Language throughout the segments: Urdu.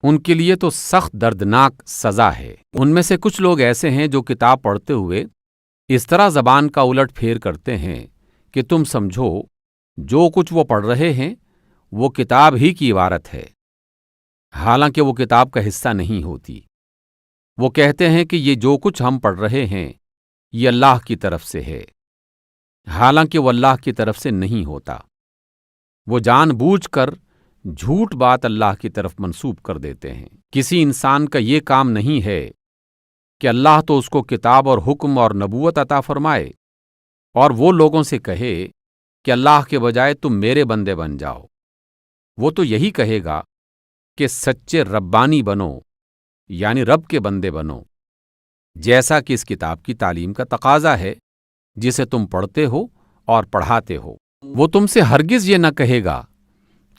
ان کے لیے تو سخت دردناک سزا ہے۔ ان میں سے کچھ لوگ ایسے ہیں جو کتاب پڑھتے ہوئے اس طرح زبان کا الٹ پھیر کرتے ہیں کہ تم سمجھو جو کچھ وہ پڑھ رہے ہیں وہ کتاب ہی کی عبارت ہے، حالانکہ وہ کتاب کا حصہ نہیں ہوتی۔ وہ کہتے ہیں کہ یہ جو کچھ ہم پڑھ رہے ہیں یہ اللہ کی طرف سے ہے، حالانکہ وہ اللہ کی طرف سے نہیں ہوتا۔ وہ جان بوجھ کر جھوٹ بات اللہ کی طرف منسوب کر دیتے ہیں۔ کسی انسان کا یہ کام نہیں ہے کہ اللہ تو اس کو کتاب اور حکم اور نبوت عطا فرمائے اور وہ لوگوں سے کہے کہ اللہ کے بجائے تم میرے بندے بن جاؤ۔ وہ تو یہی کہے گا کہ سچے ربانی بنو، یعنی رب کے بندے بنو، جیسا کہ اس کتاب کی تعلیم کا تقاضا ہے جسے تم پڑھتے ہو اور پڑھاتے ہو۔ وہ تم سے ہرگز یہ نہ کہے گا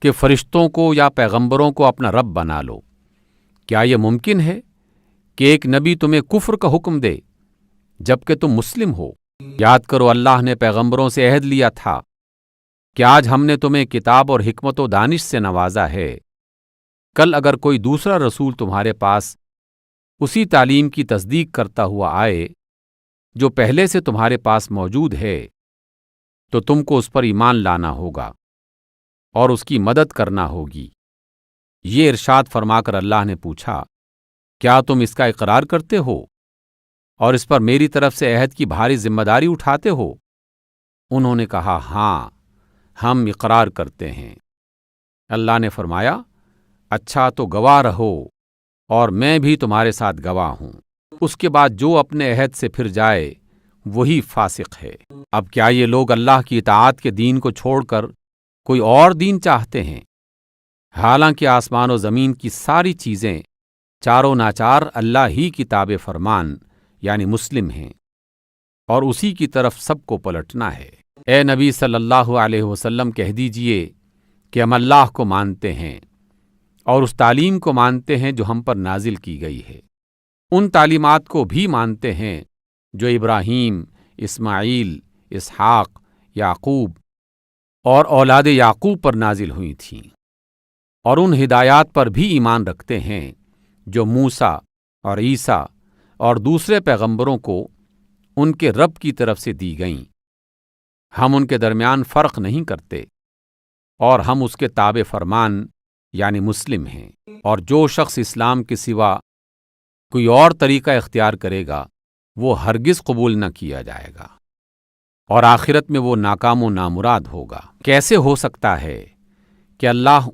کہ فرشتوں کو یا پیغمبروں کو اپنا رب بنا لو۔ کیا یہ ممکن ہے کہ ایک نبی تمہیں کفر کا حکم دے جبکہ تم مسلم ہو؟ یاد کرو اللہ نے پیغمبروں سے عہد لیا تھا کہ آج ہم نے تمہیں کتاب اور حکمت و دانش سے نوازا ہے، کل اگر کوئی دوسرا رسول تمہارے پاس اسی تعلیم کی تصدیق کرتا ہوا آئے جو پہلے سے تمہارے پاس موجود ہے تو تم کو اس پر ایمان لانا ہوگا اور اس کی مدد کرنا ہوگی۔ یہ ارشاد فرما کر اللہ نے پوچھا، کیا تم اس کا اقرار کرتے ہو اور اس پر میری طرف سے عہد کی بھاری ذمہ داری اٹھاتے ہو؟ انہوں نے کہا، ہاں ہم اقرار کرتے ہیں۔ اللہ نے فرمایا، اچھا تو گواہ رہو اور میں بھی تمہارے ساتھ گواہ ہوں۔ اس کے بعد جو اپنے عہد سے پھر جائے وہی فاسق ہے۔ اب کیا یہ لوگ اللہ کی اطاعت کے دین کو چھوڑ کر کوئی اور دین چاہتے ہیں؟ حالانکہ آسمان و زمین کی ساری چیزیں چاروں ناچار اللہ ہی کی تابع فرمان یعنی مسلم ہیں، اور اسی کی طرف سب کو پلٹنا ہے۔ اے نبی صلی اللہ علیہ وسلم کہہ دیجئے کہ ہم اللہ کو مانتے ہیں اور اس تعلیم کو مانتے ہیں جو ہم پر نازل کی گئی ہے، ان تعلیمات کو بھی مانتے ہیں جو ابراہیم، اسماعیل، اسحاق، یعقوب اور اولاد یعقوب پر نازل ہوئی تھیں، اور ان ہدایات پر بھی ایمان رکھتے ہیں جو موسیٰ اور عیسیٰ اور دوسرے پیغمبروں کو ان کے رب کی طرف سے دی گئیں۔ ہم ان کے درمیان فرق نہیں کرتے اور ہم اس کے تابع فرمان یعنی مسلم ہیں، اور جو شخص اسلام کے سوا کوئی اور طریقہ اختیار کرے گا وہ ہرگز قبول نہ کیا جائے گا، اور آخرت میں وہ ناکام و نامراد ہوگا۔ کیسے ہو سکتا ہے کہ اللہ